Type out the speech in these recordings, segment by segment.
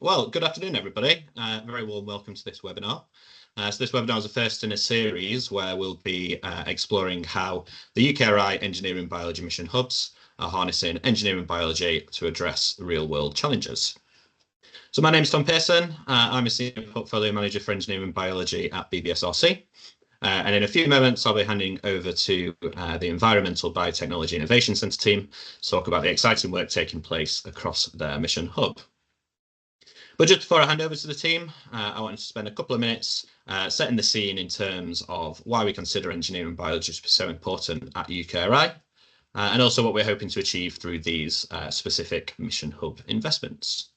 Well, good afternoon, everybody. Very warm welcome to this webinar. So this webinar is the first in a series where we'll be exploring how the UKRI engineering biology mission hubs are harnessing engineering biology to address real-world challenges. So my name is Tom Pearson. I'm a senior portfolio manager for engineering biology at BBSRC. And in a few moments, I'll be handing over to the Environmental Biotechnology Innovation Centre team to talk about the exciting work taking place across their mission hub. But just before I hand over to the team, I want to spend a couple of minutes setting the scene in terms of why we consider engineering biology to be so important at UKRI, and also what we're hoping to achieve through these specific mission hub investments.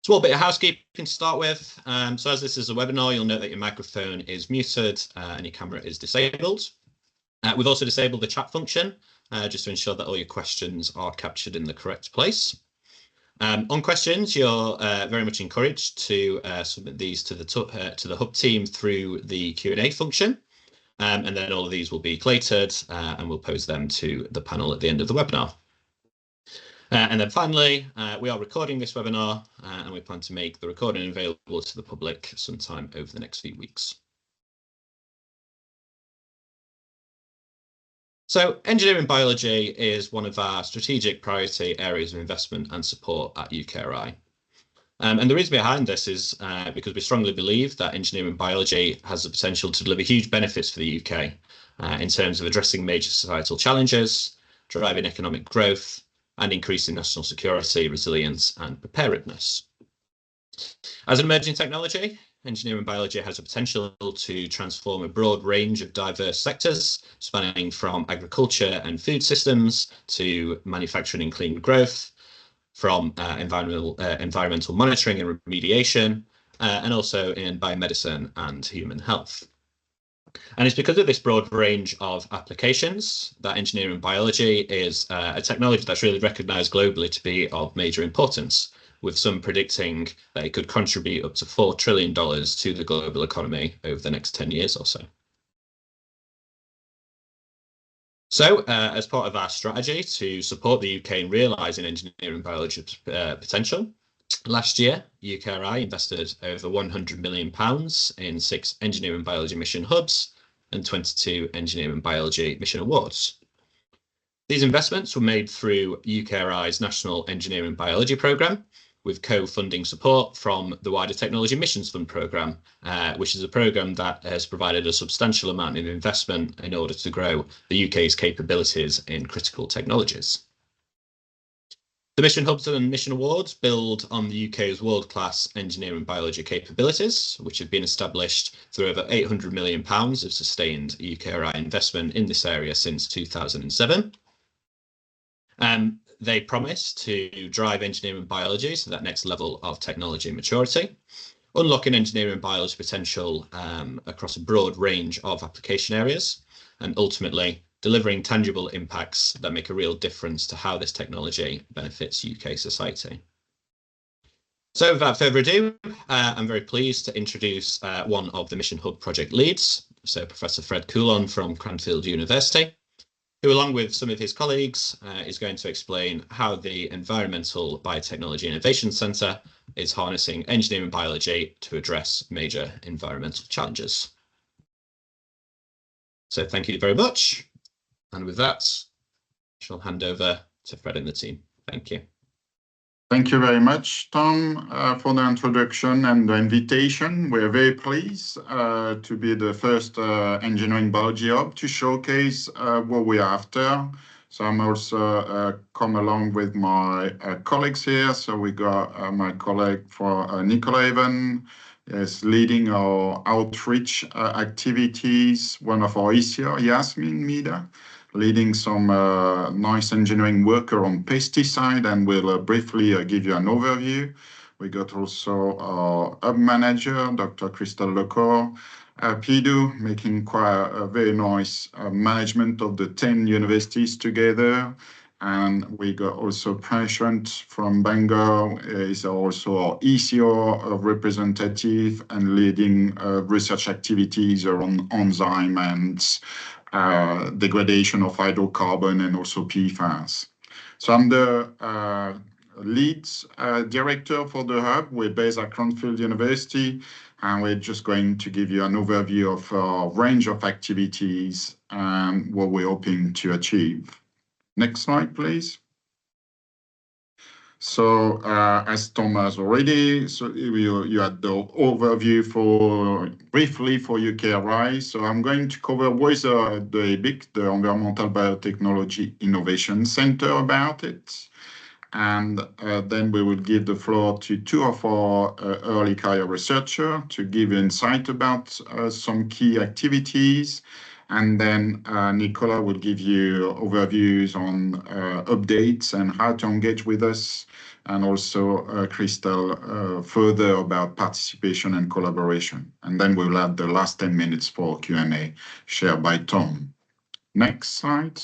Small bit of housekeeping to start with. So as this is a webinar, you'll note that your microphone is muted and your camera is disabled. We've also disabled the chat function just to ensure that all your questions are captured in the correct place. On questions, you're very much encouraged to submit these to the hub team through the Q&A function, and then all of these will be collated and we'll pose them to the panel at the end of the webinar. And then finally, we are recording this webinar and we plan to make the recording available to the public sometime over the next few weeks. So engineering biology is one of our strategic priority areas of investment and support at UKRI. And the reason behind this is because we strongly believe that engineering biology has the potential to deliver huge benefits for the UK in terms of addressing major societal challenges, driving economic growth, and increasing national security, resilience, and preparedness. As an emerging technology, engineering biology has the potential to transform a broad range of diverse sectors, spanning from agriculture and food systems to manufacturing and clean growth, from environmental monitoring and remediation, and also in biomedicine and human health. And it's because of this broad range of applications that engineering biology is a technology that's really recognised globally to be of major importance, with some predicting that it could contribute up to $4 trillion to the global economy over the next 10 years or so. So, as part of our strategy to support the UK in realising engineering biology's potential, last year, UKRI invested over £100 million in 6 engineering biology mission hubs and 22 engineering biology mission awards. These investments were made through UKRI's National Engineering Biology Programme, with co-funding support from the wider Technology Missions Fund programme, which is a programme that has provided a substantial amount of investment in order to grow the UK's capabilities in critical technologies. The Mission Hubs and Mission Awards build on the UK's world-class engineering biology capabilities, which have been established through over £800 million of sustained UKRI investment in this area since 2007. They promise to drive engineering biology to that next level of technology maturity, unlocking engineering biology potential across a broad range of application areas, and ultimately delivering tangible impacts that make a real difference to how this technology benefits UK society. So without further ado, I'm very pleased to introduce one of the Mission Hub project leads, so Professor Fred Coulon from Cranfield University, who, along with some of his colleagues, is going to explain how the Environmental Biotechnology Innovation Centre is harnessing engineering biology to address major environmental challenges. So thank you very much. And with that, I shall hand over to Fred and the team. Thank you. Thank you very much, Tom, for the introduction and the invitation. We're very pleased to be the first engineering biology hub to showcase what we're after. So I'm also come along with my colleagues here. So we got my colleague for Nicola Heaven is leading our outreach activities. One of our ECR, Yasmin, Meeda, leading some nice engineering work on pesticide, and we'll briefly give you an overview. We got also our hub manager, Dr. Kristell Le Corre Pidou, making quite a very nice management of the 10 universities together. And we got also Prashant from Bangor, is also our ECR representative and leading research activities around enzyme and degradation of hydrocarbon and also PFAS. So I'm the lead director for the hub. We're based at Cranfield University, and we're just going to give you an overview of a range of activities and what we're hoping to achieve. Next slide, please. So as Tom has already, so you had the overview briefly for UKRI. So I'm going to cover what is the EBIC, the Environmental Biotechnology Innovation Center, about it. And then we will give the floor to two of our early career researchers to give insight about some key activities. And then Nicola will give you overviews on updates and how to engage with us. And also Kristell further about participation and collaboration. And then we'll have the last 10 minutes for Q&A shared by Tom. Next slide.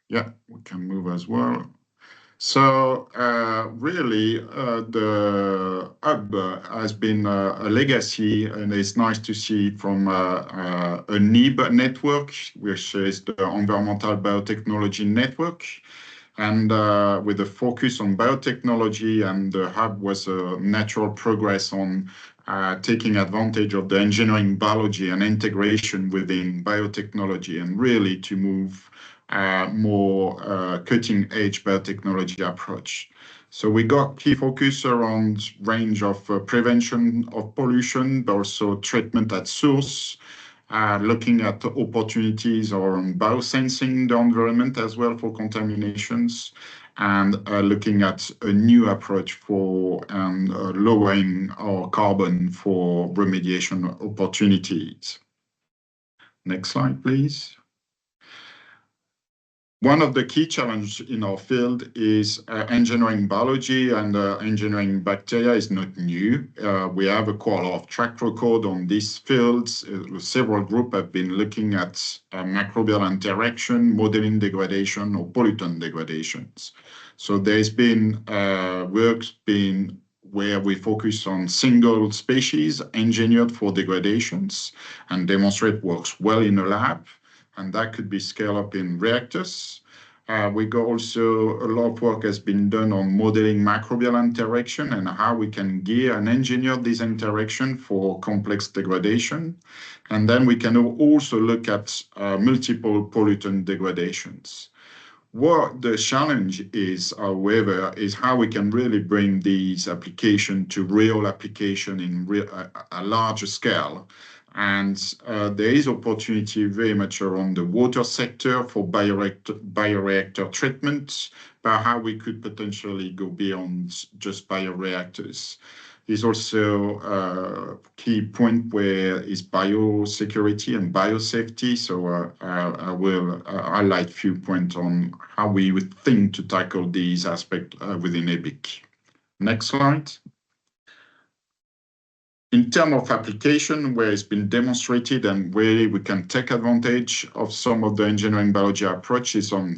Yeah, we can move as well. So really, the hub has been a legacy, and it's nice to see from a NIB network, which is the Environmental Biotechnology Network, and with a focus on biotechnology, and the hub was a natural progress on taking advantage of the engineering biology and integration within biotechnology, and really to move more cutting-edge biotechnology approach. So we got key focus around range of prevention of pollution, but also treatment at source, looking at opportunities around biosensing the environment as well for contaminations, and looking at a new approach for lowering our carbon for remediation opportunities. Next slide, please. One of the key challenges in our field is engineering biology, and engineering bacteria is not new. We have quite a lot of track record on these fields. Several groups have been looking at microbial interaction, modeling degradation, or pollutant degradations. So there's been work where we focus on single species engineered for degradations and demonstrate works well in a lab, and that could be scaled up in reactors. We got also a lot of work has been done on modeling microbial interaction and how we can gear and engineer this interaction for complex degradation. And then we can also look at multiple pollutant degradations. What the challenge is, however, is how we can really bring these applications to real application in a larger scale. And there is opportunity very much around the water sector for bioreactor treatment, but how we could potentially go beyond just bioreactors. There's also a key point where is biosecurity and biosafety. So I will highlight a few points on how we would think to tackle these aspects within EBIC. Next slide. In terms of application, where it's been demonstrated and where we can take advantage of some of the engineering biology approaches on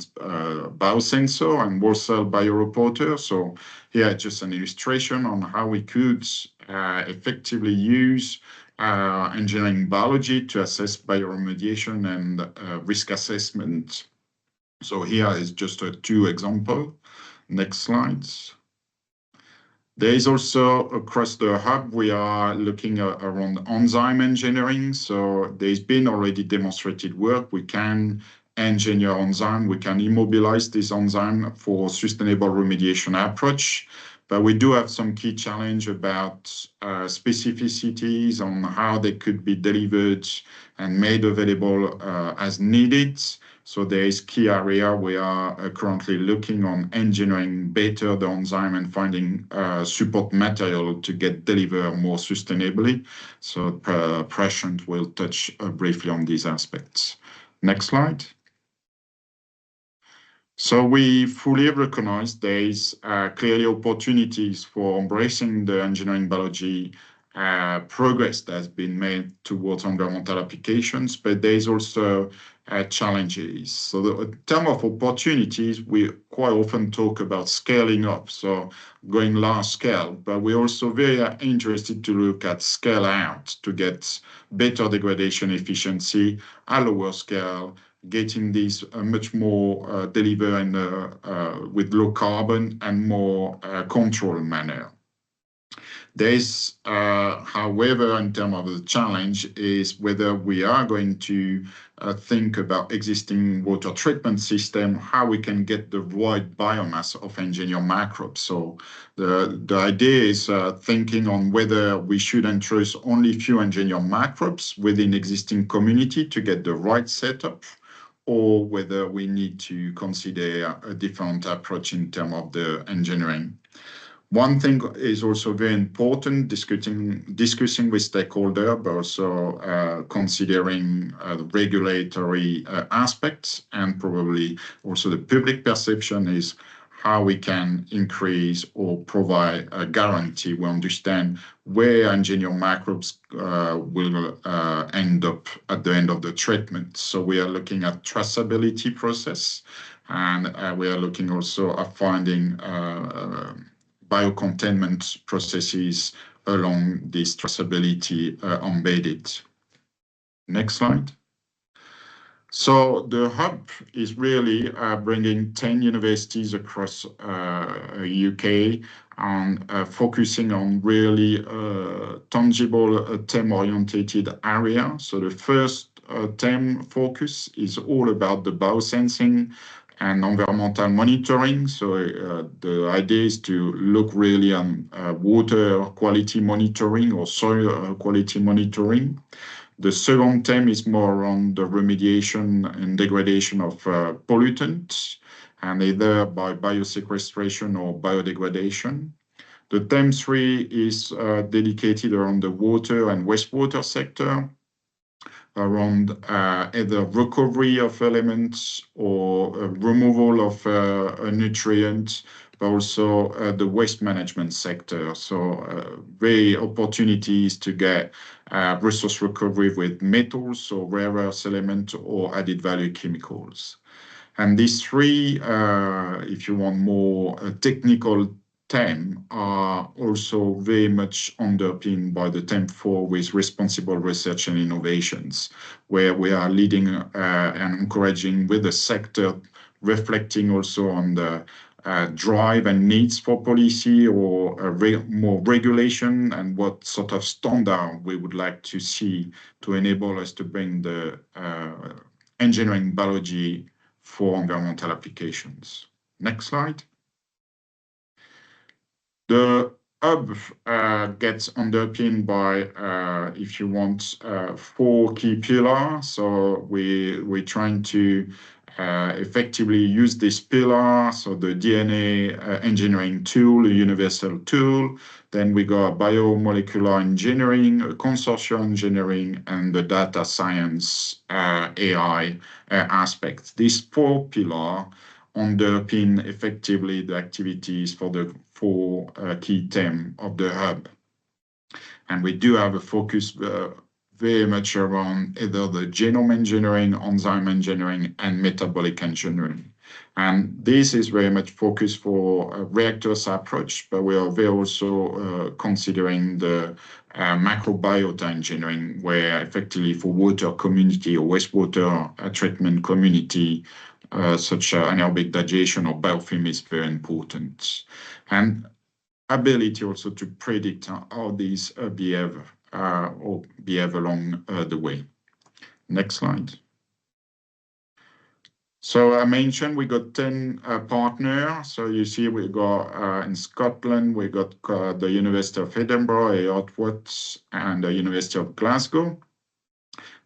biosensor and whole cell bioreporter. So here, just an illustration on how we could effectively use engineering biology to assess bioremediation and risk assessment. So here is just two examples. Next slides. There is also across the hub, we are looking around enzyme engineering. So there's been already demonstrated work. We can engineer enzyme. We can immobilize this enzyme for sustainable remediation approach. But we do have some key challenge about specificities on how they could be delivered and made available as needed. So there is key area we are currently looking on engineering better the enzyme and finding support material to get delivered more sustainably. So Prashant will touch briefly on these aspects. Next slide. So we fully recognize there is clearly opportunities for embracing the engineering biology progress that has been made towards environmental applications, but there is also challenges. So in terms of opportunities, we quite often talk about scaling up, so going large scale, but we're also very interested to look at scale out to get better degradation efficiency at lower scale, getting this much more delivered with low carbon and more controlled manner. There's, however, in terms of the challenge is whether we are going to think about existing water treatment system, how we can get the right biomass of engineered microbes. So the idea is thinking on whether we should introduce only few engineered microbes within existing community to get the right setup, or whether we need to consider a different approach in terms of the engineering. One thing is also very important, discussing with stakeholders, but also considering regulatory aspects, and probably also the public perception is how we can increase or provide a guarantee. We understand where engineered microbes will end up at the end of the treatment. So we are looking at traceability process, and we are looking also at finding biocontainment processes along this traceability embedded. Next slide. So the hub is really bringing 10 universities across UK and focusing on really tangible theme-oriented area. So the first theme focus is all about the biosensing and environmental monitoring. So the idea is to look really on water quality monitoring or soil quality monitoring. The second theme is more around the remediation and degradation of pollutants, and either by biosequestration or biodegradation. The theme 3 is dedicated around the water and wastewater sector, around either recovery of elements or removal of nutrients, but also the waste management sector. So very opportunities to get resource recovery with metals, so rare earth elements or added value chemicals. And these 3, if you want more technical theme, are also very much underpinned by the theme 4 with responsible research and innovations, where we are leading and encouraging with the sector, reflecting also on the drive and needs for policy or more regulation, and what sort of standard we would like to see to enable us to bring the engineering biology for environmental applications. Next slide. The hub gets underpinned by, if you want, 4 key pillars. So we're trying to effectively use this pillar, so the DNA engineering tool, a universal tool. Then we got biomolecular engineering, consortium engineering, and the data science AI aspects. These 4 pillars underpin effectively the activities for the 4 key themes of the hub. And we do have a focus very much around either the genome engineering, enzyme engineering, and metabolic engineering. And this is very much focused for a reactors approach, but we are very also considering the microbiota engineering, where effectively for water community or wastewater treatment community, such anaerobic digestion or biofilm is very important. And ability also to predict how these behave along the way. Next slide. So I mentioned we got 10 partners. So you see we got in Scotland, we got the University of Edinburgh, Watts, and the University of Glasgow.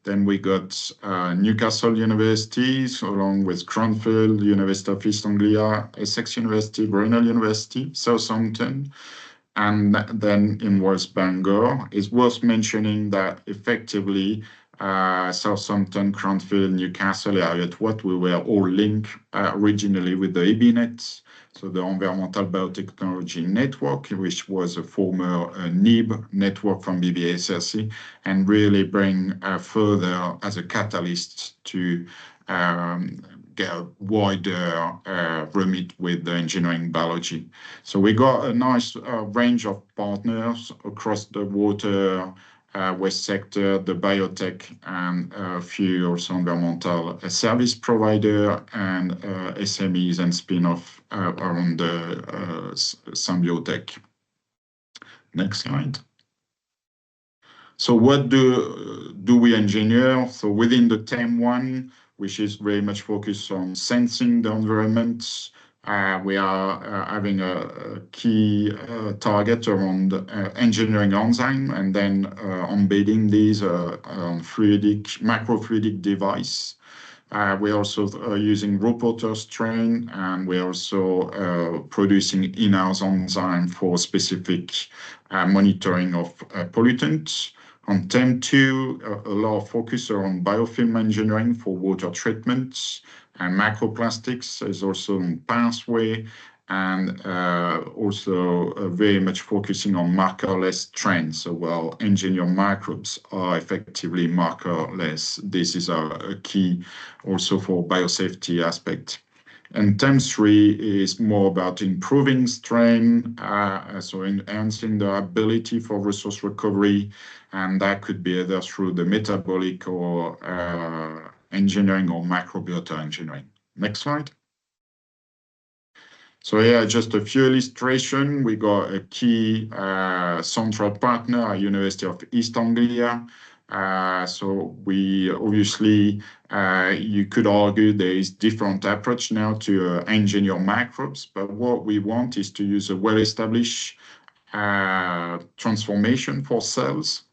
Then we got Newcastle Universities, along with Cranfield, University of East Anglia, Essex University, Brunel University, Southampton, and then in West Bangor. It's worth mentioning that effectively Southampton, Cranfield, Newcastle, Watts, we were all linked originally with the EBIC, so the Environmental Biotechnology Network, which was a former NIB network from BBSRC, and really bring further as a catalyst to get a wider remit with the engineering biology. So we got a nice range of partners across the water waste sector, the biotech, and a few also environmental service provider and SMEs and spin-off around the some biotech. Next slide. So what do we engineer? So within the TEM 1, which is very much focused on sensing the environment, we are having a key target around engineering enzyme and then embedding these on microfluidic device. We're also using reporter strain, and we're also producing in-house enzyme for specific monitoring of pollutants. On TEM 2, a lot of focus on biofilm engineering for water treatments, and microplastics is also on pathway, and also very much focusing on markerless trends. So while engineered microbes are effectively markerless, this is a key also for biosafety aspect. And TEM 3 is more about improving strain, so enhancing the ability for resource recovery, and that could be either through the metabolic or engineering or microbiota engineering. Next slide. So here, just a few illustrations. We got a key central partner, University of East Anglia. So we obviously, you could argue there is different approach now to engineer microbes, but what we want is to use a well-established transformation for cells,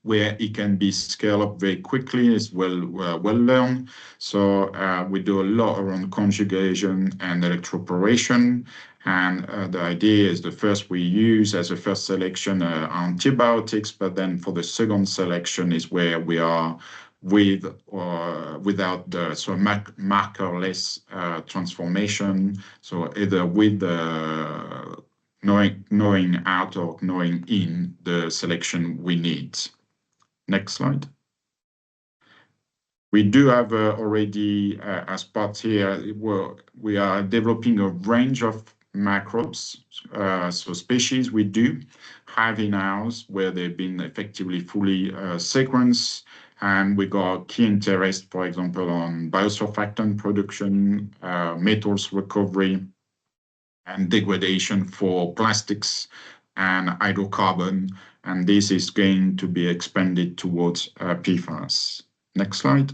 where it can be scaled up very quickly, is well learned. So we do a lot around conjugation and electroporation. And the idea is the first we use as a first selection antibiotics, but then for the second selection is where we are with or without the markerless transformation. So either with the knowing out or knowing in the selection we need. Next slide. We do have already, as part here, we are developing a range of microbes, so species we do have in-house where they've been effectively fully sequenced. And we got key interest, for example, on biosurfactant production, metals recovery, and degradation for plastics and hydrocarbon. And this is going to be expanded towards PFAS. Next slide.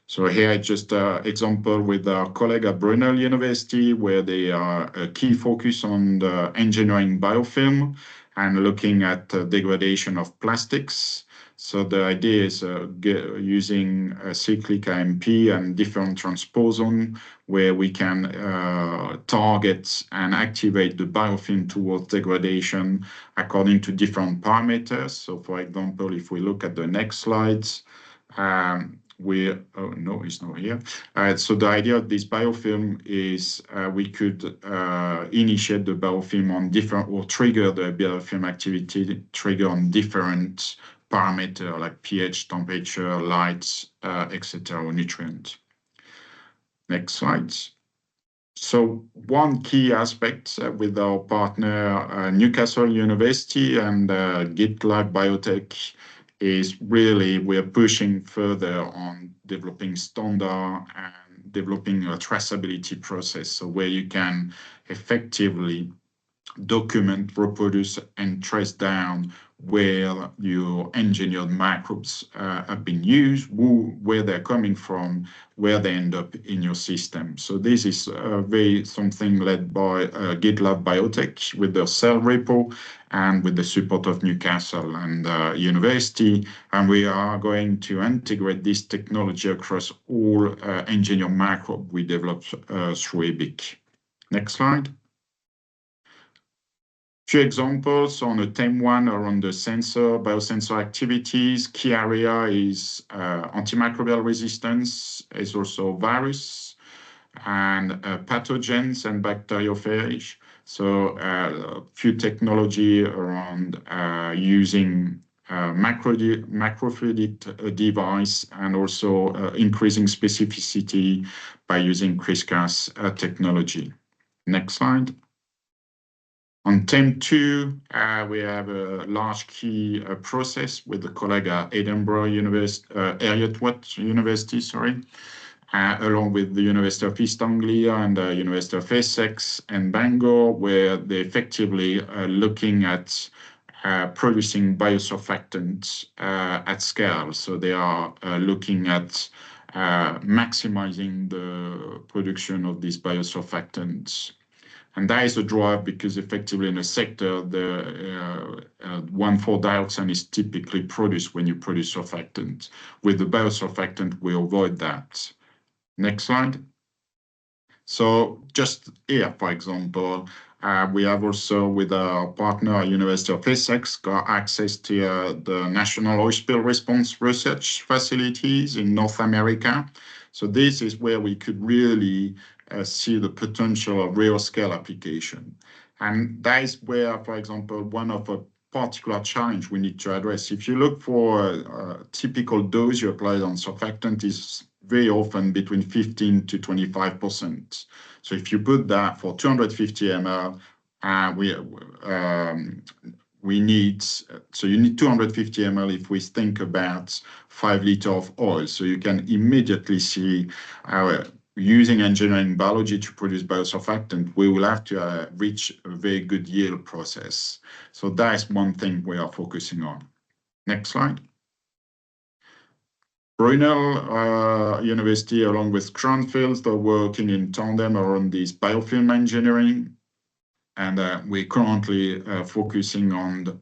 So here, just an example with our colleague at Brunel University, where they are a key focus on the engineering biofilm and looking at degradation of plastics. So the idea is using a cyclic AMP and different transposon, where we can target and activate the biofilm towards degradation according to different parameters. So for example, if we look at the next slides, no, it's not here. So the idea of this biofilm is we could initiate the biofilm on different, or trigger the biofilm activity, trigger on different parameter like pH, temperature, light, etc., or nutrient. Next slide. So one key aspect with our partner Newcastle University and GitLab Biotech is really we're pushing further on developing standard and developing a traceability process, so where you can effectively document, reproduce, and trace down where your engineered microbes have been used, where they're coming from, where they end up in your system. So this is something led by GitLab Biotech with their cell repo and with the support of Newcastle and University. And we are going to integrate this technology across all engineered microbe we develop through EBIC. Next slide. Few examples on the TEM 1 around the biosensor activities. Key area is antimicrobial resistance, is also virus and pathogens and bacteriophage. So few technology around using microfluidic device and also increasing specificity by using CRISPR-Cas technology. Next slide. On TEM 2, we have a large key process with the colleague at Edinburgh University, Heriot-Watt University, sorry, along with the University of East Anglia and the University of Essex and Bangor, where they effectively are looking at producing biosurfactants at scale. So they are looking at maximizing the production of these biosurfactants. And that is a drive because effectively in the sector, the 1,4-dioxane is typically produced when you produce surfactant. With the biosurfactant, we avoid that. Next slide. So just here, for example, we have also with our partner, University of Essex, got access to the National Oil Spill Response Research Facilities in North America. So this is where we could really see the potential of real scale application. And that is where, for example, one of a particular challenge we need to address. If you look for a typical dose you apply on surfactant is very often between 15 to 25%. So if you put that for 250 ml, you need 250 ml if we think about 5 liters of oil. So you can immediately see using engineering biology to produce biosurfactant, we will have to reach a very good yield process. So that's one thing we are focusing on. Next slide. Brunel University, along with Cranfield, are working in tandem around this biofilm engineering. And we're currently focusing on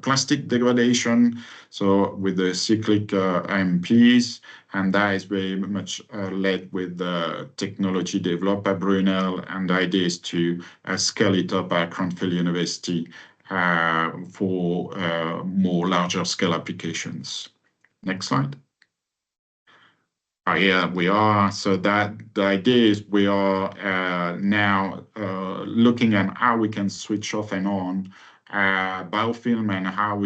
plastic degradation, so with the cyclic AMPs, and that is very much led with the technology developed at Brunel, and the idea is to scale it up at Cranfield University for more larger scale applications. Next slide. Here we are. So that the idea is we are now looking at how we can switch off and on biofilm and how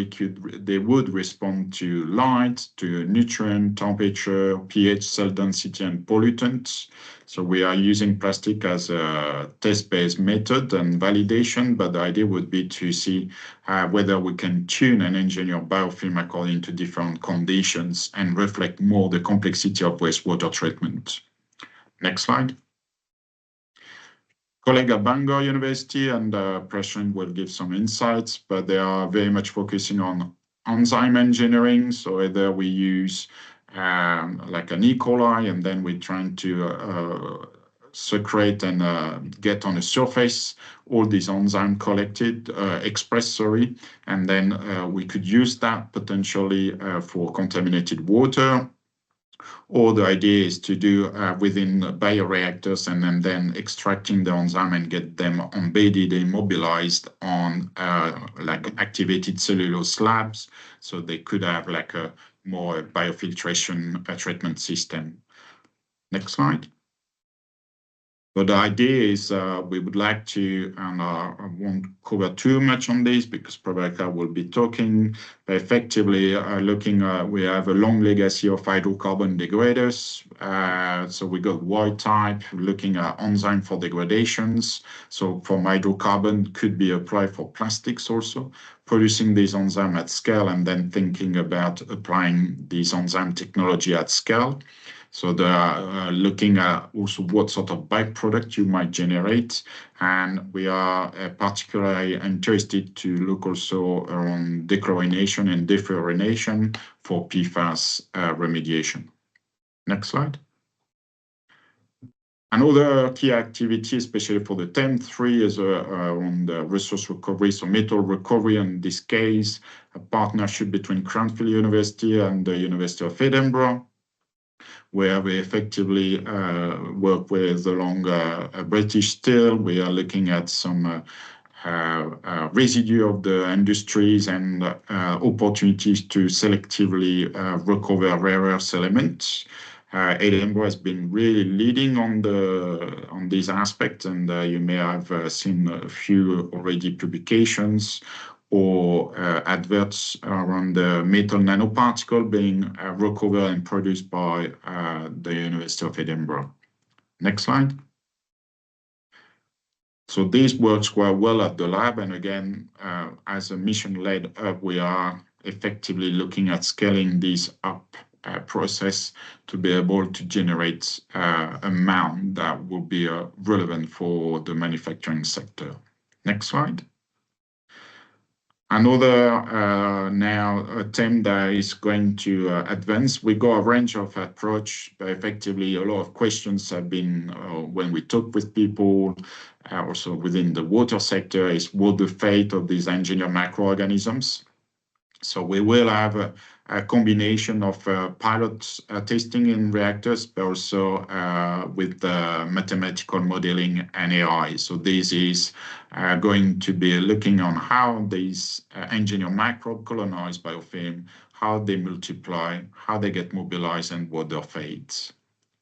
they would respond to light, to nutrient, temperature, pH, cell density, and pollutants. So we are using plastic as a test-based method and validation, but the idea would be to see whether we can tune and engineer biofilm according to different conditions and reflect more the complexity of wastewater treatment. Next slide. Colleague at Bangor University and Pearson will give some insights, but they are very much focusing on enzyme engineering. So either we use like an E. coli, and then we're trying to secrete and get on the surface all these enzymes collected, expressed, and then we could use that potentially for contaminated water. Or the idea is to do within bioreactors and then extracting the enzyme and get them embedded, immobilized on like activated cellulose slabs. So they could have like a more biofiltration treatment system. Next slide. But the idea is we would like to, and I won't cover too much on this because Prabhakar will be talking, but effectively looking, we have a long legacy of hydrocarbon degraders. So we got Y type, looking at enzyme for degradations. So from hydrocarbon could be applied for plastics also, producing these enzymes at scale and then thinking about applying these enzyme technology at scale. So they are looking at also what sort of byproduct you might generate. And we are particularly interested to look also around dechlorination and defluorination for PFAS remediation. Next slide. Another key activity, especially for the TEM 3, is on the resource recovery, so metal recovery. In this case, a partnership between Cranfield University and the University of Edinburgh, where we effectively work with along British Steel. We are looking at some residue of the industries and opportunities to selectively recover rare earth elements. Edinburgh has been really leading on these aspects, and you may have seen a few already publications or adverts around the metal nanoparticle being recovered and produced by the University of Edinburgh. Next slide. So these works quite well at the lab. And again, as a mission-led hub, we are effectively looking at scaling this up process to be able to generate amount that will be relevant for the manufacturing sector. Next slide. Another now theme that is going to advance. We got a range of approach, but effectively a lot of questions have been when we talk with people, also within the water sector, is what the fate of these engineered microorganisms. So we will have a combination of pilot testing in reactors, but also with mathematical modeling and AI. So this is going to be looking on how these engineered microbe colonize biofilm, how they multiply, how they get mobilized, and what their fates.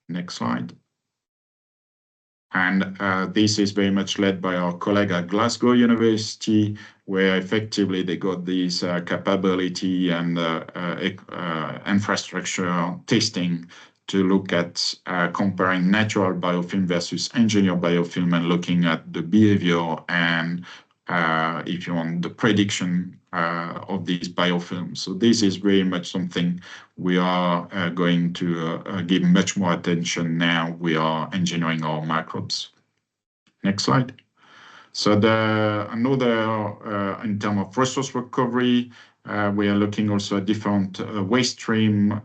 Next slide. And this is very much led by our colleague at Glasgow University, where effectively they got this capability and infrastructure testing to look at comparing natural biofilm versus engineered biofilm and looking at the behavior and, if you want, the prediction of these biofilms. So this is very much something we are going to give much more attention now we are engineering our microbes. Next slide. So another, in terms of resource recovery, we are looking also at different waste stream.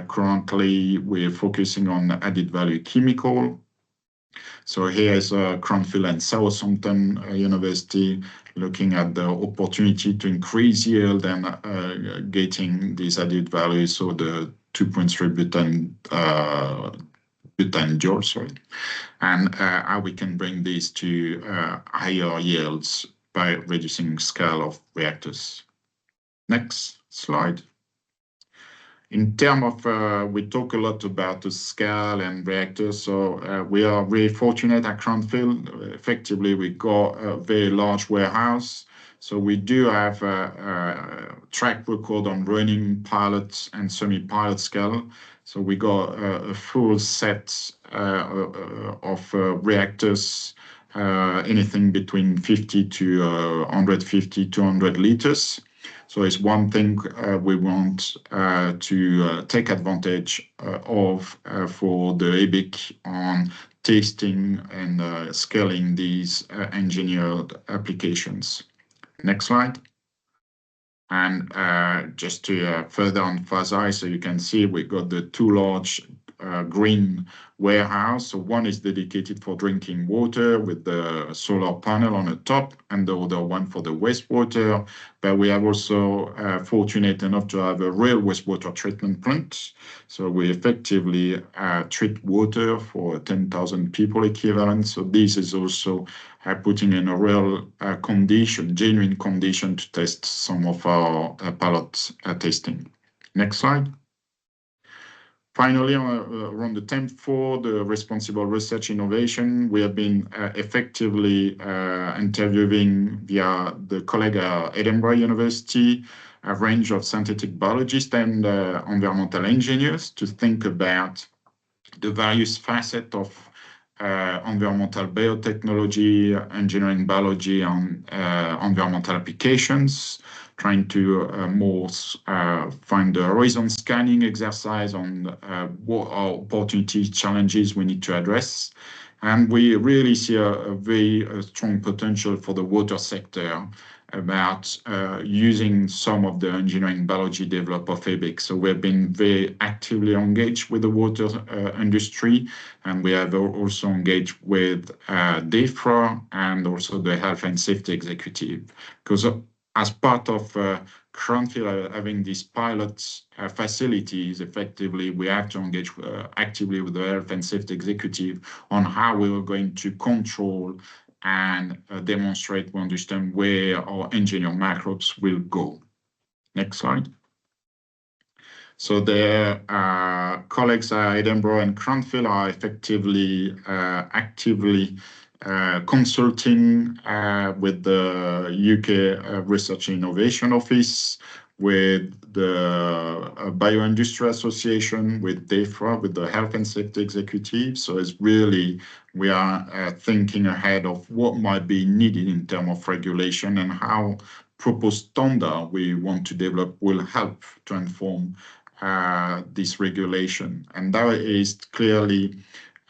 Currently, we're focusing on added value chemical. So here is Cranfield and Southampton University looking at the opportunity to increase yield and getting these added values, so the 2.3 butanediol, sorry, and how we can bring these to higher yields by reducing scale of reactors. Next slide. In terms of, we talk a lot about the scale and reactors, so we are very fortunate at Cranfield. Effectively, we got a very large warehouse, so we do have a track record on running pilots and semi-pilot scale. So we got a full set of reactors, anything between 50 to 150, 200 liters. So it's one thing we want to take advantage of for the EBIC on testing and scaling these engineered applications. Next slide. And just to further emphasize, so you can see we got the two large green warehouse. So one is dedicated for drinking water with the solar panel on the top, and the other one for the wastewater. But we are also fortunate enough to have a real wastewater treatment plant. So we effectively treat water for 10,000 people equivalent. So this is also putting in a real condition, genuine condition to test some of our pilot testing. Next slide. Finally, around the theme for the responsible research innovation, we have been effectively interviewing via the colleague at Edinburgh University, a range of synthetic biologists and environmental engineers to think about the various facets of environmental biotechnology, engineering biology, and environmental applications, trying to more find the horizon scanning exercise on what are opportunity challenges we need to address. And we really see a very strong potential for the water sector about using some of the engineering biology developed of EBIC. So we've been very actively engaged with the water industry, and we have also engaged with DEFRA and also the Health and Safety Executive, because as part of Cranfield having these pilot facilities, effectively, we have to engage actively with the Health and Safety Executive on how we are going to control and demonstrate we understand where our engineered microbes will go. Next slide. So the colleagues at Edinburgh and Cranfield are effectively actively consulting with the UK Research and Innovation Office with the Bioindustry Association, with DEFRA, with the Health and Safety Executive. So it's really, we are thinking ahead of what might be needed in terms of regulation and how proposed standard we want to develop will help to inform this regulation. And that is clearly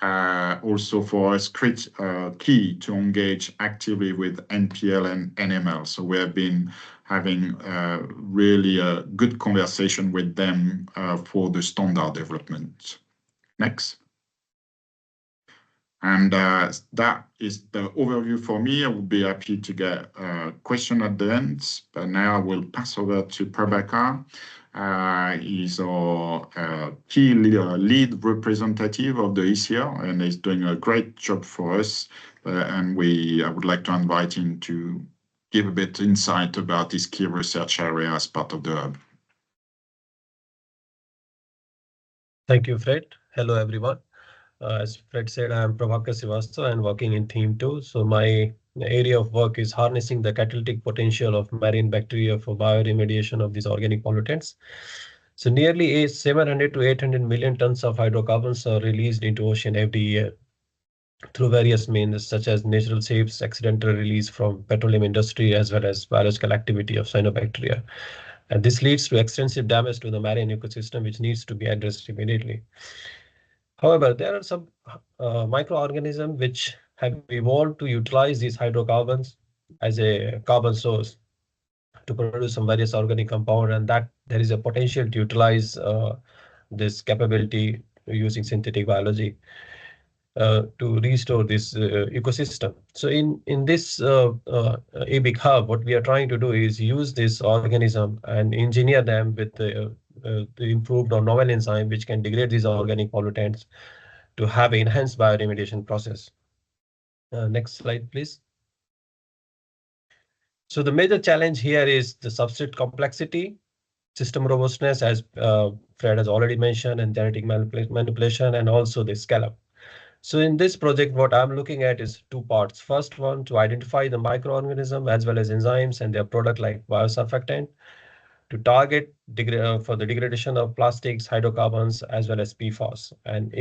also for us key to engage actively with NPL and NML. So we have been having really a good conversation with them for the standard development. Next. And that is the overview for me. I would be happy to get a question at the end, but now I will pass over to Prabhakar. He's our key lead representative of the ECR, and he's doing a great job for us. And I would like to invite him to give a bit insight about this key research area as part of the hub. Thank you, Fred. Hello, everyone. As Fred said, I am Prabhakar Srivastava and working in Team 2. So my area of work is harnessing the catalytic potential of marine bacteria for bioremediation of these organic pollutants. So nearly 700 to 800 million tons of hydrocarbons are released into ocean every year through various means, such as natural sieves, accidental release from petroleum industry, as well as biological activity of cyanobacteria. And this leads to extensive damage to the marine ecosystem, which needs to be addressed immediately. However, there are some microorganisms which have evolved to utilize these hydrocarbons as a carbon source to produce some various organic compound, and that there is a potential to utilize this capability using synthetic biology to restore this ecosystem. So in this EBIC hub, what we are trying to do is use this organism and engineer them with the improved or novel enzyme which can degrade these organic pollutants to have an enhanced bioremediation process. Next slide, please. So the major challenge here is the substrate complexity, system robustness, as Fred has already mentioned, and genetic manipulation, and also the scale-up. So in this project, what I'm looking at is two parts. First one, to identify the microorganism as well as enzymes and their product like biosurfactant to target for the degradation of plastics, hydrocarbons, as well as PFAS. And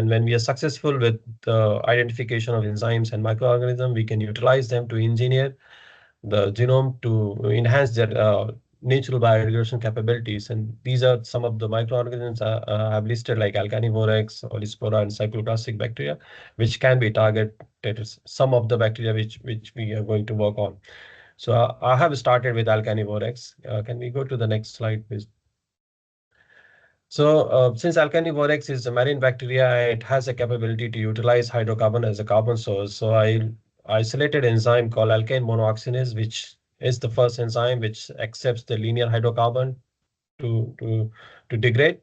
when we are successful with the identification of enzymes and microorganisms, we can utilize them to engineer the genome to enhance their natural biodegradation capabilities. And these are some of the microorganisms I have listed, like Alkanivorex, Olispora, and cycloclastic bacteria, which can be targeted. Some of the bacteria which we are going to work on. So I have started with Alkanivorex. Can we go to the next slide, please? So since Alkanivorex is a marine bacteria, it has a capability to utilize hydrocarbon as a carbon source. So I isolated enzyme called alkane monooxidase, which is the first enzyme which accepts the linear hydrocarbon to degrade,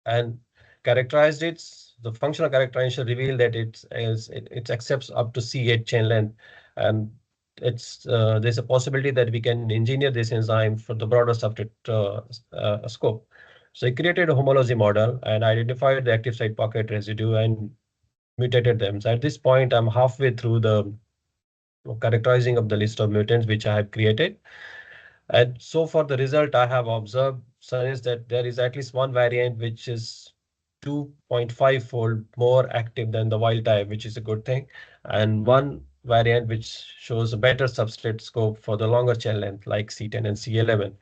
and characterized it. The functional characterization revealed that it accepts up to C8 chain length, and there's a possibility that we can engineer this enzyme for the broader substrate scope. So I created a homology model and identified the active site pocket residue and mutated them. So at this point, I'm halfway through the characterizing of the list of mutants which I have created. And so far, the result I have observed suggests that there is at least one variant which is 2.5-fold more active than the wild type, which is a good thing, and one variant which shows a better substrate scope for the longer chain length, like C10 and C11.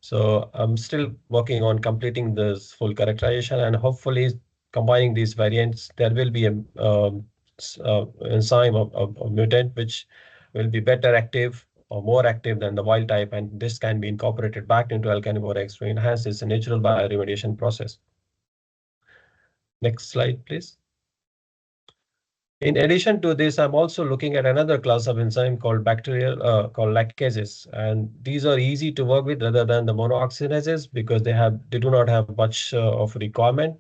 So I'm still working on completing this full characterization, and hopefully combining these variants, there will be an enzyme of mutant which will be better active or more active than the wild type, and this can be incorporated back into Alkanivorex to enhance its natural bioremediation process. Next slide, please. In addition to this, I'm also looking at another class of enzyme called called lactases, and these are easy to work with rather than the monooxygenases because they do not have much of requirement,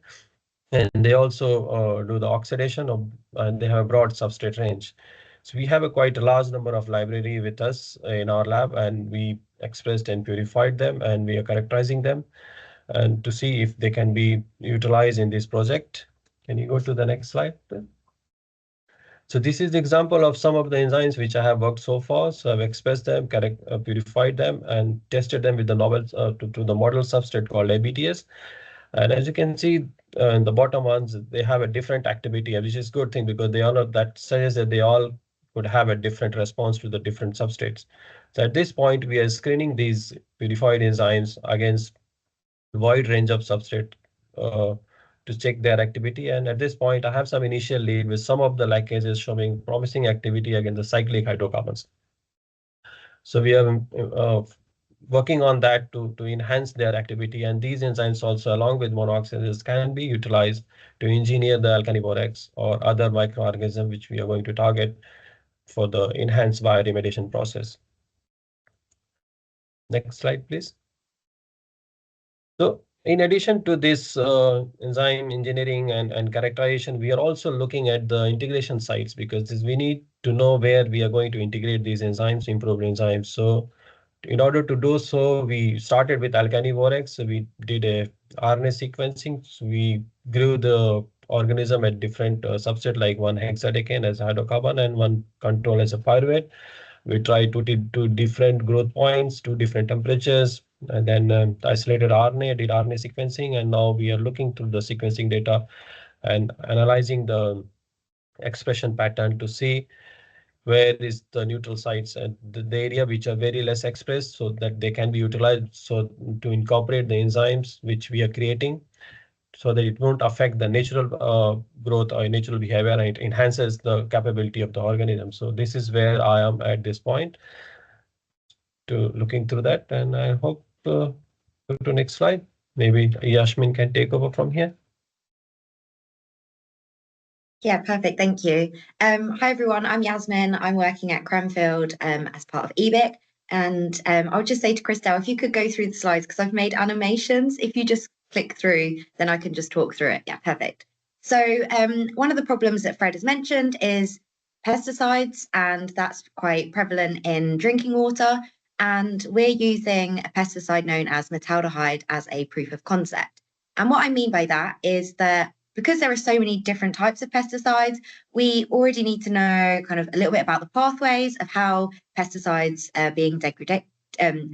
and they also do the oxidation and they have a broad substrate range. So we have a quite a large number of library with us in our lab, and we expressed and purified them, and we are characterizing them and to see if they can be utilized in this project. Can you go to the next slide, please? So this is the example of some of the enzymes which I have worked so far. So I've expressed them, purified them, and tested them with the novel to the model substrate called ABTS. And as you can see, in the bottom ones, they have a different activity, which is a good thing because they all know that suggests that they all would have a different response to the different substrates. So at this point, we are screening these purified enzymes against a wide range of substrate to check their activity. And at this point, I have some initial lead with some of the ligases showing promising activity against the cyclic hydrocarbons. So we are working on that to enhance their activity. And these enzymes also, along with monooxygenases, can be utilized to engineer the alkali borax or other microorganism which we are going to target for the enhanced bioremediation process. Next slide, please. So in addition to this enzyme engineering and characterization, we are also looking at the integration sites because we need to know where we are going to integrate these enzymes, improved enzymes. So in order to do so, we started with alkali borax. So we did a RNA sequencing. So we grew the organism at different subset, like one hexadecane as hydrocarbon and one control as a pyruvate. We tried two different growth points, 2 different temperatures, and then isolated RNA, did RNA sequencing, and now we are looking through the sequencing data and analyzing the expression pattern to see where is the neutral sites and the area which are very less expressed so that they can be utilized so to incorporate the enzymes which we are creating so that it won't affect the natural growth or natural behavior, and it enhances the capability of the organism. So this is where I am at this point to looking through that, and I hope go to next slide. Maybe Yasmin can take over from here. Yeah, perfect. Thank you. Hi, everyone. I'm Yasmin. I'm working at Cranfield as part of EBIC. And I'll just say to Kristell, if you could go through the slides, because I've made animations. If you just click through, then I can just talk through it. Yeah, perfect. So one of the problems that Fred has mentioned is pesticides, and that's quite prevalent in drinking water. And we're using a pesticide known as metaldehyde as a proof of concept. And what I mean by that is that because there are so many different types of pesticides, we already need to know kind of a little bit about the pathways of how pesticides are being degraded,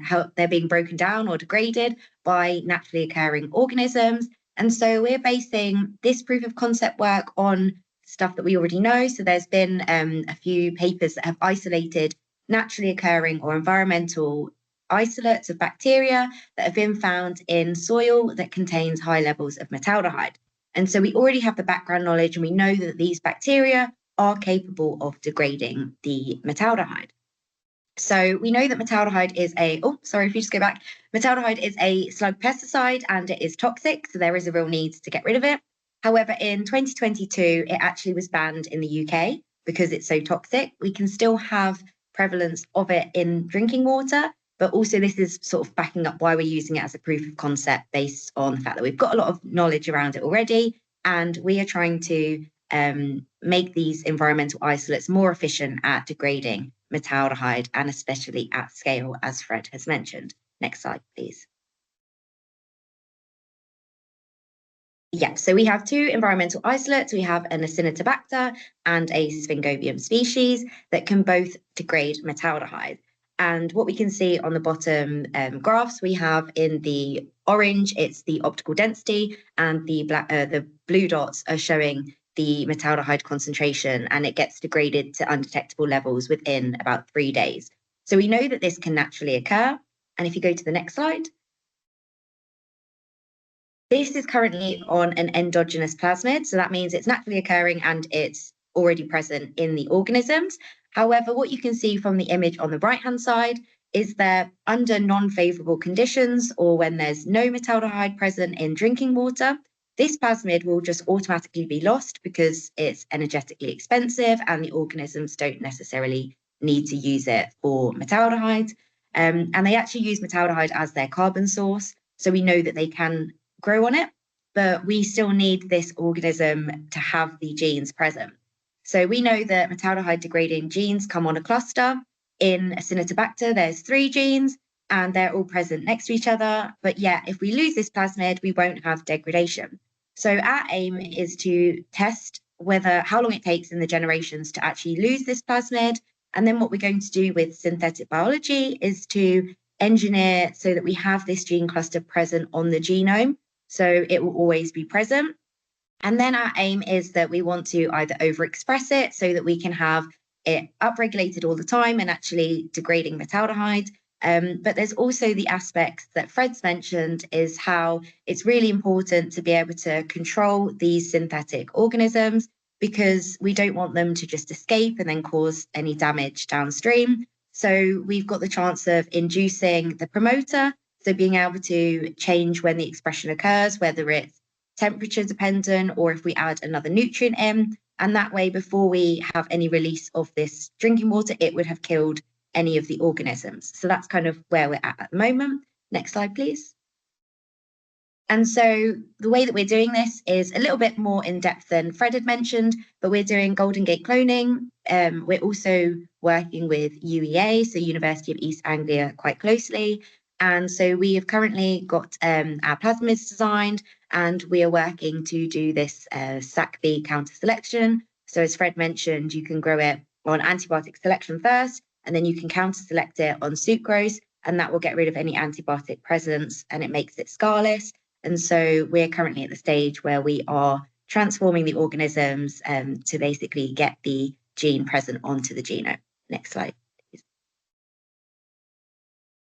how they're being broken down or degraded by naturally occurring organisms. And so we're basing this proof of concept work on stuff that we already know. So there's been a few papers that have isolated naturally occurring or environmental isolates of bacteria that have been found in soil that contains high levels of metaldehyde. And so we already have the background knowledge, and we know that these bacteria are capable of degrading the metaldehyde. So we know that metaldehyde is metaldehyde is a slug pesticide and it is toxic. So there is a real need to get rid of it. However, in 2022, it actually was banned in the UK because it's so toxic. We can still have prevalence of it in drinking water, but also this is sort of backing up why we're using it as a proof of concept based on the fact that we've got a lot of knowledge around it already, and we are trying to make these environmental isolates more efficient at degrading metaldehyde, and especially at scale, as Fred has mentioned. Next slide, please. Yeah, so we have 2 environmental isolates. We have an Acinetobacter and a Sphingodium species that can both degrade metaldehyde. And what we can see on the bottom graphs, we have in the orange, it's the optical density, and the blue dots are showing the metaldehyde concentration, and it gets degraded to undetectable levels within about 3 days. So we know that this can naturally occur. And if you go to the next slide, this is currently on an endogenous plasmid. So that means it's naturally occurring and it's already present in the organisms. However, what you can see from the image on the right-hand side is that under non-favorable conditions, or when there's no metaldehyde present in drinking water, this plasmid will just automatically be lost because it's energetically expensive and the organisms don't necessarily need to use it for metaldehyde. And they actually use metaldehyde as their carbon source. So we know that they can grow on it, but we still need this organism to have the genes present. So we know that metaldehyde degrading genes come on a cluster. In Acinetobacter, there's 3 genes and they're all present next to each other. But yet, if we lose this plasmid, we won't have degradation. So our aim is to test how long it takes in the generations to actually lose this plasmid. And then what we're going to do with synthetic biology is to engineer so that we have this gene cluster present on the genome, so it will always be present. And then our aim is that we want to either overexpress it so that we can have it upregulated all the time and actually degrading metaldehyde. But there's also the aspects that Fred's mentioned, is how it's really important to be able to control these synthetic organisms, because we don't want them to just escape and then cause any damage downstream. So we've got the chance of inducing the promoter, so being able to change when the expression occurs, whether it's temperature dependent or if we add another nutrient in. And that way, before we have any release of this drinking water, it would have killed any of the organisms. So that's kind of where we're at the moment. Next slide, please. And so the way that we're doing this is a little bit more in depth than Fred had mentioned, but we're doing Golden Gate cloning. We're also working with UEA, so University of East Anglia, quite closely. And so we have currently got our plasmids designed, and we are working to do this SAC-B counter selection. So as Fred mentioned, you can grow it on antibiotic selection first, and then you can counter select it on sucrose, and that will get rid of any antibiotic presence and it makes it scarless. And so we're currently at the stage where we are transforming the organisms to basically get the gene present onto the genome. Next slide, please.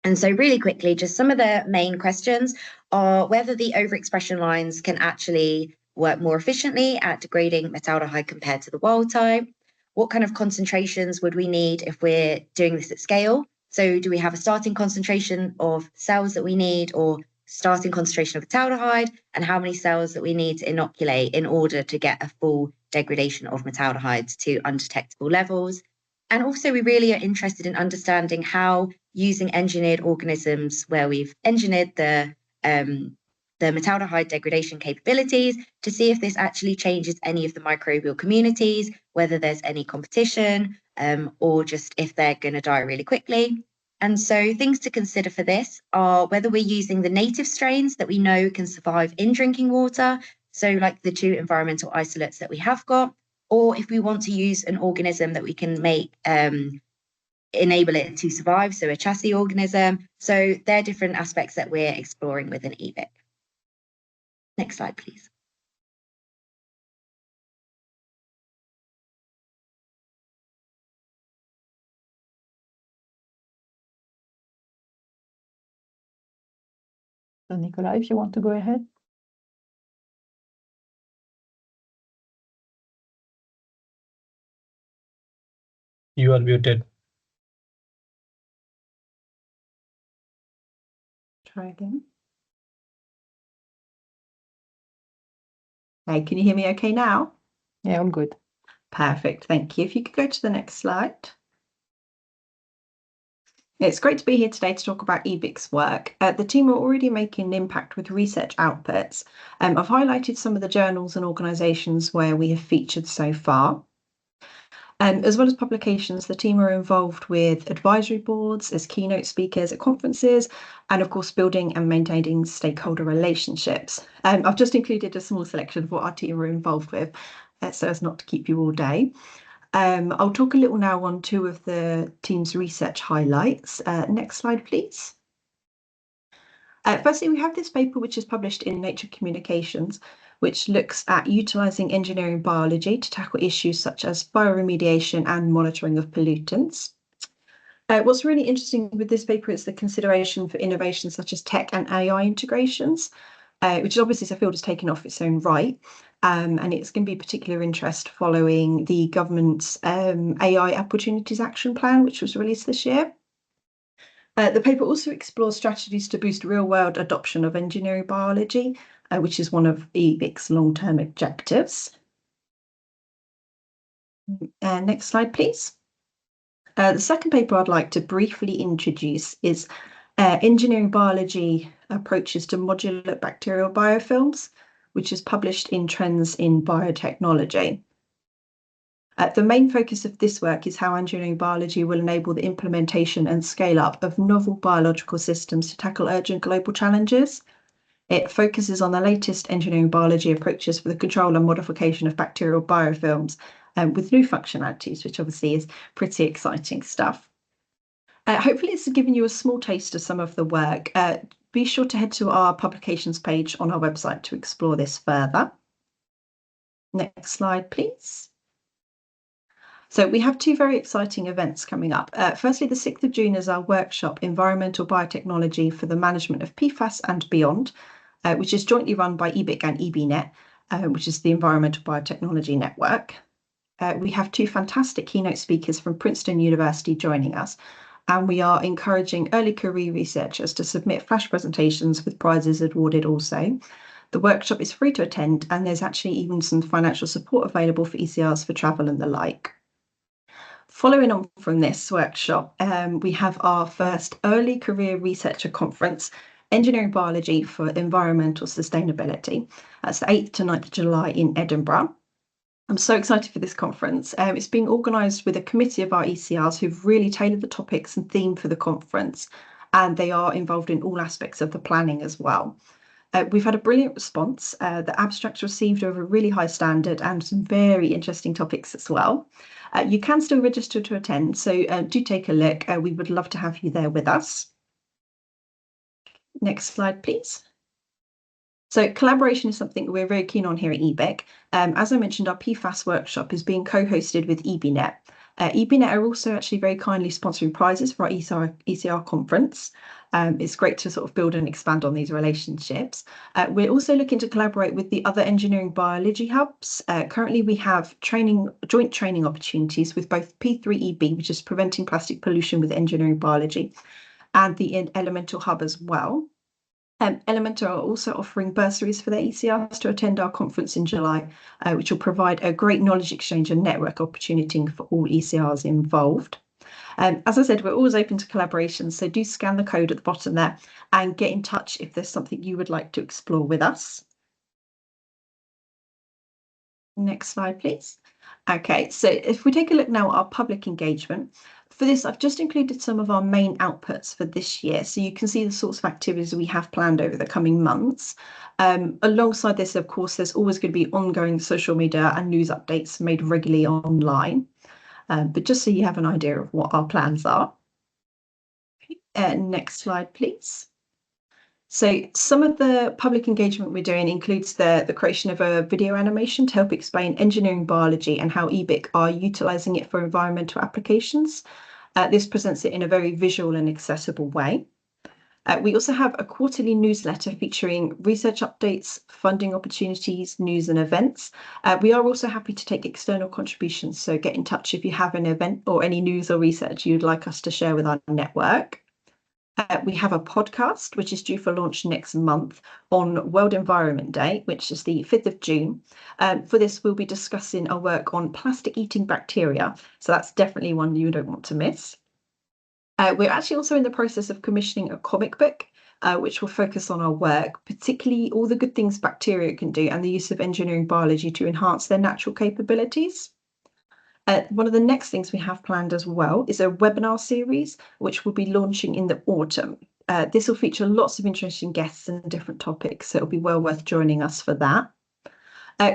And so really quickly, just some of the main questions are whether the overexpression lines can actually work more efficiently at degrading metaldehyde compared to the wild type. What kind of concentrations would we need if we're doing this at scale? So do we have a starting concentration of cells that we need, or starting concentration of metaldehyde, and how many cells that we need to inoculate in order to get a full degradation of metaldehydes to undetectable levels? And also we really are interested in understanding how using engineered organisms, where we've engineered the metaldehyde degradation capabilities, to see if this actually changes any of the microbial communities, whether there's any competition, or just if they're going to die really quickly. And so things to consider for this are whether we're using the native strains that we know can survive in drinking water, so like the 2 environmental isolates that we have got, or if we want to use an organism that we can make enable it to survive, so a chassis organism. So there are different aspects that we're exploring within EBIC. Next slide, please. So Nicola, if you want to go ahead. You are muted. Try again. Hey, can you hear me okay now? Yeah, I'm good. Perfect, thank you. If you could go to the next slide. It's great to be here today to talk about EBIC's work. The team are already making an impact with research outputs. I've highlighted some of the journals and organisations where we have featured so far. As well as publications, the team are involved with advisory boards as keynote speakers at conferences, and of course building and maintaining stakeholder relationships. I've just included a small selection of what our team are involved with, so as not to keep you all day. I'll talk a little now on 2 of the team's research highlights. Next slide, please. Firstly, we have this paper which is published in Nature Communications, which looks at utilising engineering biology to tackle issues such as bioremediation and monitoring of pollutants. What's really interesting with this paper is the consideration for innovations such as tech and AI integrations, which is obviously a field has taken off its own right. And it's going to be particular interest following the government's AI Opportunities Action Plan, which was released this year. The paper also explores strategies to boost real-world adoption of engineering biology, which is one of EBIC's long-term objectives. Next slide, please. The second paper I'd like to briefly introduce is Engineering Biology Approaches to Modular Bacterial Biofilms, which is published in Trends in Biotechnology. The main focus of this work is how engineering biology will enable the implementation and scale-up of novel biological systems to tackle urgent global challenges. It focuses on the latest engineering biology approaches for the control and modification of bacterial biofilms with new functionalities, which obviously is pretty exciting stuff. Hopefully it's given you a small taste of some of the work. Be sure to head to our publications page on our website to explore this further. Next slide, please. So we have two very exciting events coming up. Firstly, the 6th of June is our workshop, Environmental Biotechnology for the Management of PFAS and Beyond, which is jointly run by EBIC and EBNet, which is the Environmental Biotechnology Network. We have two fantastic keynote speakers from Princeton University joining us, and we are encouraging early career researchers to submit flash presentations with prizes awarded also. The workshop is free to attend, and there's actually even some financial support available for ECRs for travel and the like. Following on from this workshop, we have our first early career researcher conference, Engineering Biology for Environmental Sustainability. That's the 8th to 9th of July in Edinburgh. I'm so excited for this conference. It's being organised with a committee of our ECRs who've really tailored the topics and theme for the conference, and they are involved in all aspects of the planning as well. We've had a brilliant response. The abstracts received over a really high standard and some very interesting topics as well. You can still register to attend, so do take a look. We would love to have you there with us. Next slide, please. So collaboration is something we're very keen on here at EBIC. As I mentioned, our PFAS workshop is being co-hosted with EBNet. EBNet are also actually very kindly sponsoring prizes for our ECR conference. It's great to sort of build and expand on these relationships. We're also looking to collaborate with the other engineering biology hubs. Currently, we have joint training opportunities with both P3EB, which is preventing plastic pollution with engineering biology, and the Elemental Hub as well. Elemental are also offering bursaries for their ECRs to attend our conference in July, which will provide a great knowledge exchange and network opportunity for all ECRs involved. As I said, we're always open to collaborations, so do scan the code at the bottom there and get in touch if there's something you would like to explore with us. Next slide, please. Okay, so if we take a look now at our public engagement, for this, I've just included some of our main outputs for this year, so you can see the sorts of activities we have planned over the coming months. Alongside this, of course, there's always going to be ongoing social media and news updates made regularly online. But just so you have an idea of what our plans are. Next slide, please. So some of the public engagement we're doing includes the creation of a video animation to help explain engineering biology and how EBIC are utilising it for environmental applications. This presents it in a very visual and accessible way. We also have a quarterly newsletter featuring research updates, funding opportunities, news and events. We are also happy to take external contributions, so get in touch if you have an event or any news or research you'd like us to share with our network. We have a podcast, which is due for launch next month on World Environment Day, which is the 5th of June. For this, we'll be discussing our work on plastic-eating bacteria, so that's definitely one you don't want to miss. We're actually also in the process of commissioning a comic book, which will focus on our work, particularly all the good things bacteria can do and the use of engineering biology to enhance their natural capabilities. One of the next things we have planned as well is a webinar series, which will be launching in the autumn. This will feature lots of interesting guests and different topics, so it'll be well worth joining us for that.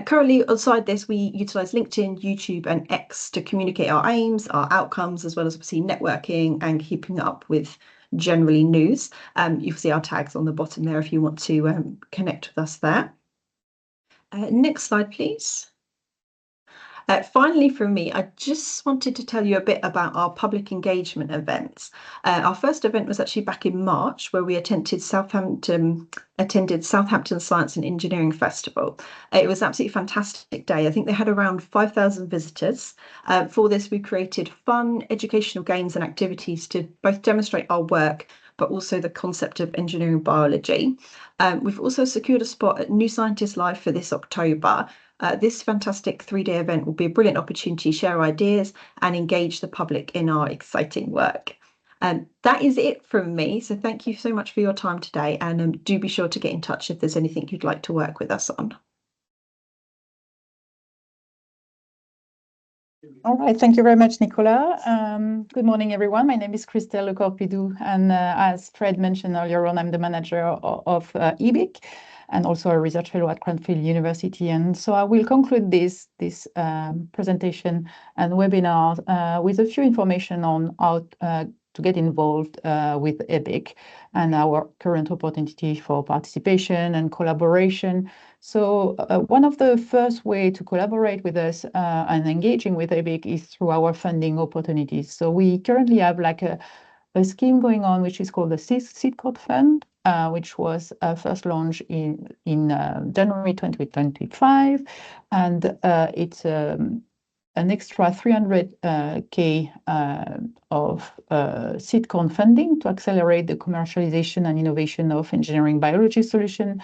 Currently, aside this, we utilise LinkedIn, YouTube and X to communicate our aims, our outcomes, as well as obviously networking and keeping up with generally news. You'll see our tags on the bottom there if you want to connect with us there. Next slide, please. Finally, from me, I just wanted to tell you a bit about our public engagement events. Our first event was actually back in March, where we attended Southampton Science and Engineering Festival. It was an absolutely fantastic day. I think they had around 5,000 visitors. For this, we created fun educational games and activities to both demonstrate our work, but also the concept of engineering biology. We've also secured a spot at New Scientist Live for this October. This fantastic 3-day event will be a brilliant opportunity to share ideas and engage the public in our exciting work. That is it from me. So thank you so much for your time today, and do be sure to get in touch if there's anything you'd like to work with us on. All right, thank you very much, Nicola. Good morning, everyone. My name is Kristell Le Corre Pidou, and as Fred mentioned earlier on, I'm the manager of EBIC and also a research fellow at Cranfield University. And so I will conclude this presentation and webinar with a few information on how to get involved with EBIC and our current opportunity for participation and collaboration. So one of the first way to collaborate with us and engaging with EBIC is through our funding opportunities. So we currently have like a scheme going on, which is called the Seed Code Fund, which was first launched in January 2025. And it's an extra 300K of seed corn funding to accelerate the commercialization and innovation of engineering biology solution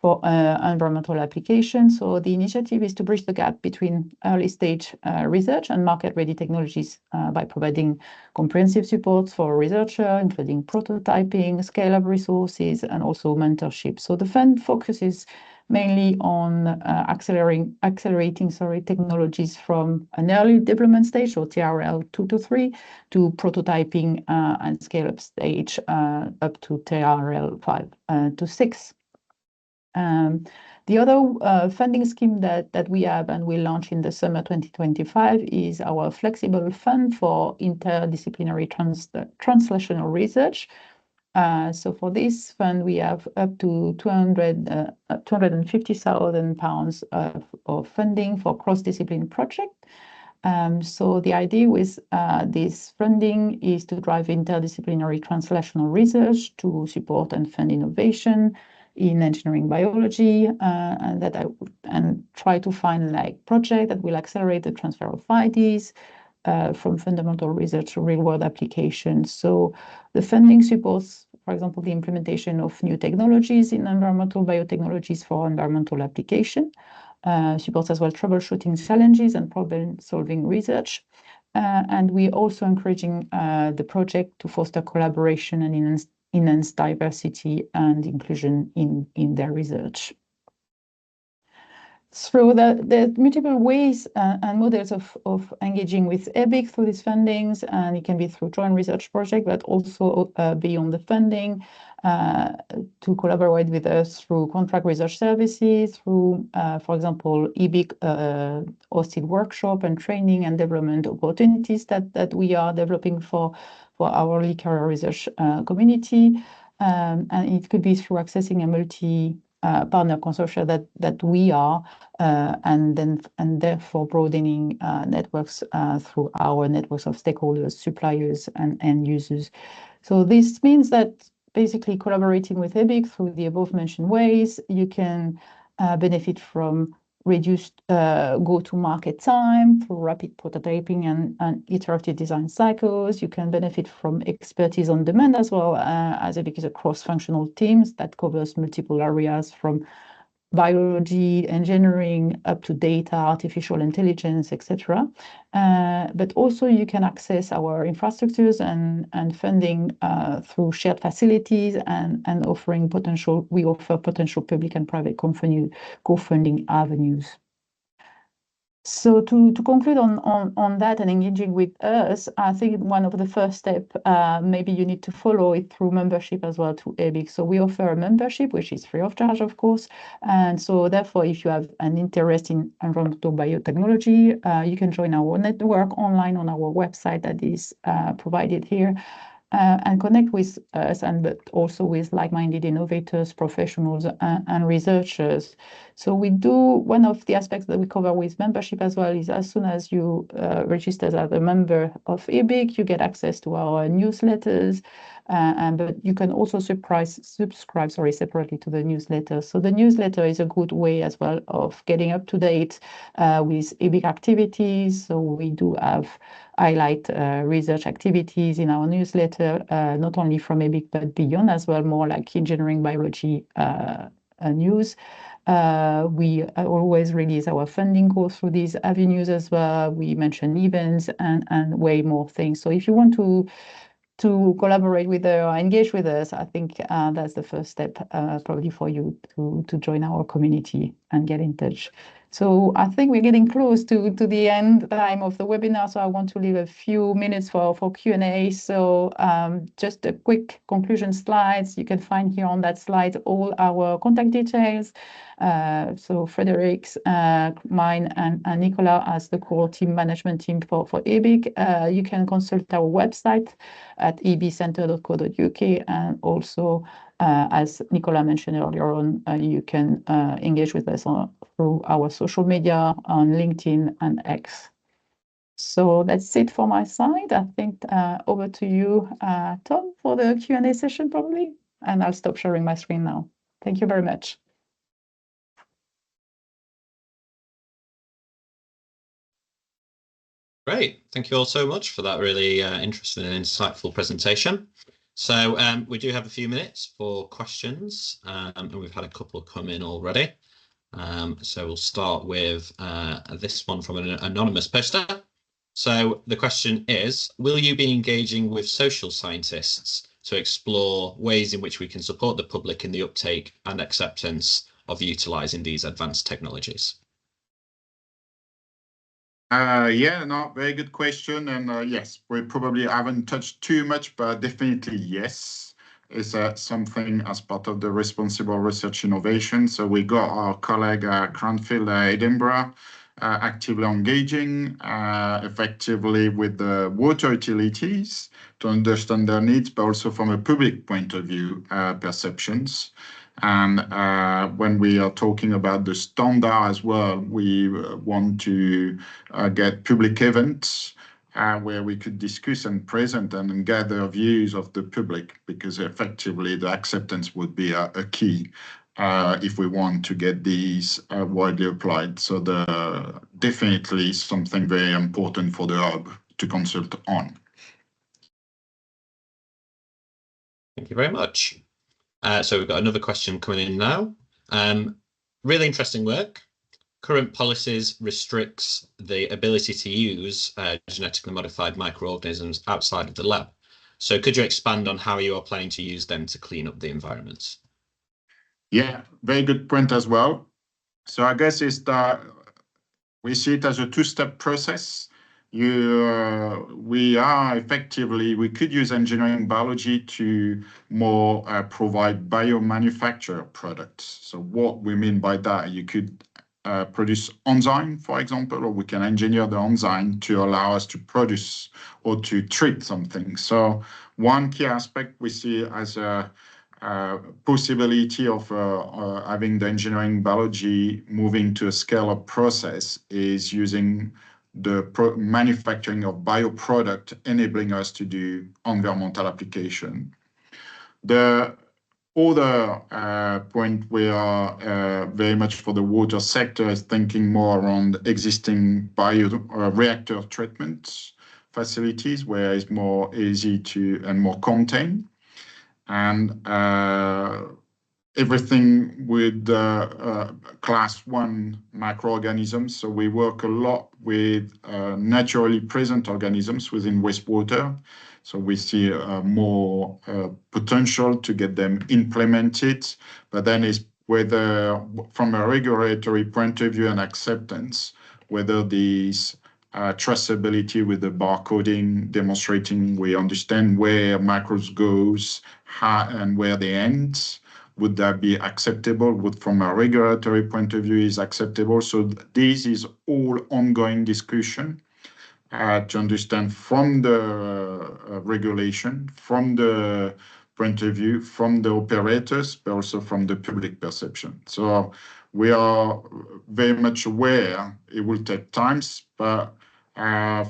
for environmental applications. So the initiative is to bridge the gap between early stage research and market-ready technologies by providing comprehensive support for researchers, including prototyping, scale-up resources, and also mentorship. So the fund focuses mainly on accelerating technologies from an early development stage, or TRL 2 to 3, to prototyping and scale-up stage up to TRL 5 to 6. The other funding scheme that we have and will launch in the summer 2025 is our flexible fund for interdisciplinary translational research. So for this fund, we have up to £250,000 of funding for cross-discipline project. So the idea with this funding is to drive interdisciplinary translational research to support and fund innovation in engineering biology, and try to find like project that will accelerate the transfer of ideas from fundamental research to real-world applications. So the funding supports, for example, the implementation of new technologies in environmental biotechnologies for environmental application, supports as well troubleshooting challenges and problem-solving research. And we're also encouraging the project to foster collaboration and enhance diversity and inclusion in their research. Through the multiple ways and models of engaging with EBIC through these fundings, and it can be through joint research project, but also beyond the funding, to collaborate with us through contract research services, through, for example, EBIC hosted workshop and training and development opportunities that we are developing for our UKRI research community. And it could be through accessing a multi-partner consortia that we are, and therefore broadening networks through our networks of stakeholders, suppliers, and end users. So this means that basically collaborating with EBIC through the above mentioned ways, you can benefit from reduced go-to-market time through rapid prototyping and iterative design cycles. You can benefit from expertise on demand as well, as EBIC is a cross-functional team that covers multiple areas from biology, engineering, up to data, artificial intelligence, etc. But also you can access our infrastructures and funding through shared facilities and we offer potential public and private co-funding avenues. So to conclude on that and engaging with us, I think one of the first steps, maybe you need to follow it through membership as well to EBIC. So we offer a membership, which is free of charge, of course. And so therefore, if you have an interest in environmental biotechnology, you can join our network online on our website that is provided here. And connect with us, but also with like-minded innovators, professionals, and researchers. So one of the aspects that we cover with membership as well is as soon as you register as a member of EBIC, you get access to our newsletters, but you can also subscribe separately to the newsletter. So the newsletter is a good way as well of getting up to date with EBIC activities. So we do highlight research activities in our newsletter, not only from EBIC, but beyond as well, more like engineering biology news. We always release our funding calls through these avenues as well. We mention events and way more things. So if you want to collaborate with us or engage with us, I think that's the first step probably for you to join our community and get in touch. So I think we're getting close to the end time of the webinar, so I want to leave a few minutes for Q&A. So just a quick conclusion slides. You can find here on that slide all our contact details. So Frédéric's, mine, and Nicola as the core team management team for EBIC. You can consult our website at ebcenter.co.uk, and also as Nicola mentioned earlier on, you can engage with us through our social media on LinkedIn and X. So that's it for my side. I think over to you, Tom, for the Q&A session probably, and I'll stop sharing my screen now. Thank you very much. Great. Thank you all so much for that really interesting and insightful presentation. So we do have a few minutes for questions, and we've had a couple come in already. So we'll start with this one from an anonymous poster. So the question is, will you be engaging with social scientists to explore ways in which we can support the public in the uptake and acceptance of utilising these advanced technologies? Yeah, no, very good question. And yes, we probably haven't touched too much, but definitely yes. It's something as part of the responsible research innovation. So we got our colleague Kristell Edinburgh actively engaging effectively with the water utilities to understand their needs, but also from a public point of view, perceptions. And when we are talking about the standard as well, we want to get public events where we could discuss and present and gather views of the public, because effectively the acceptance would be a key if we want to get these widely applied. So definitely something very important for the hub to consult on. Thank you very much. So we've got another question coming in now. Really interesting work. Current policies restricts the ability to use genetically modified microorganisms outside of the lab. So could you expand on how you are planning to use them to clean up the environment? Yeah, very good point as well. So I guess it's that we see it as a two-step process. We could use engineering biology to more provide biomanufacture products. So what we mean by that, you could produce enzyme, for example, or we can engineer the enzyme to allow us to produce or to treat something. So one key aspect we see as a possibility of having the engineering biology moving to a scale-up process is using the manufacturing of bioproduct, enabling us to do environmental application. The other point we are very much for the water sector is thinking more around existing bioreactor treatment facilities where it's more easy to and more contained. And everything with class 1 microorganisms. So we work a lot with naturally present organisms within wastewater. So we see more potential to get them implemented, but then it's whether from a regulatory point of view and acceptance, whether these traceability with the barcoding demonstrating we understand where microbes goes, how and where they end, would that be acceptable? Would from a regulatory point of view is acceptable? So this is all ongoing discussion to understand from the regulation, from the point of view, from the operators, but also from the public perception. So we are very much aware it will take time, but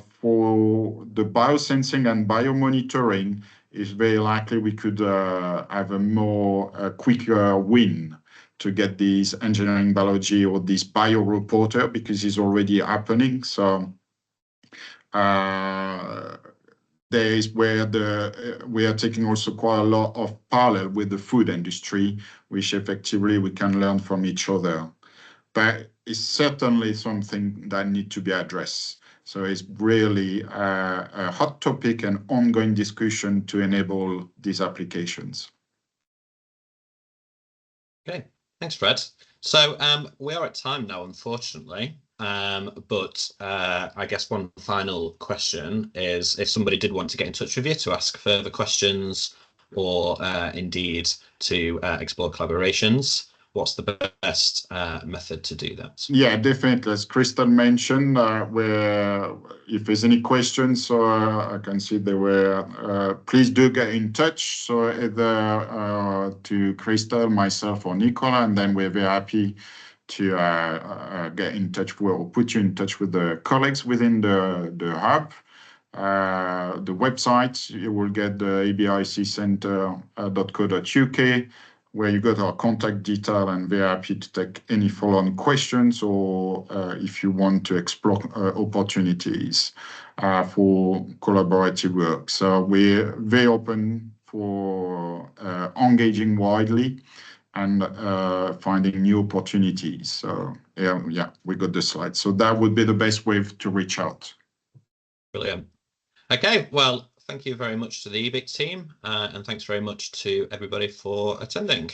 for the biosensing and biomonitoring, it's very likely we could have a more quicker win to get these engineering biology or this bioreporter, because it's already happening. So there is where we are taking also quite a lot of parallel with the food industry, which effectively we can learn from each other. But it's certainly something that needs to be addressed. So it's really a hot topic and ongoing discussion to enable these applications. Okay, thanks, Fred. So we are at time now, unfortunately. But I guess one final question is if somebody did want to get in touch with you to ask further questions or indeed to explore collaborations, what's the best method to do that? Yeah, definitely. As Kristell mentioned, if there's any questions, so I can see there were, please do get in touch. So either to Kristell, myself, or Nicola, and then we're very happy to get in touch with, or put you in touch with the colleagues within the hub. The website, you will get the ebiccenter.co.uk, where you got our contact detail, and very happy to take any follow-on questions, or if you want to explore opportunities for collaborative work. So we're very open for engaging widely and finding new opportunities. So yeah, we got the slide. So that would be the best way to reach out. Brilliant. Okay, well, thank you very much to the EBIC team, and thanks very much to everybody for attending.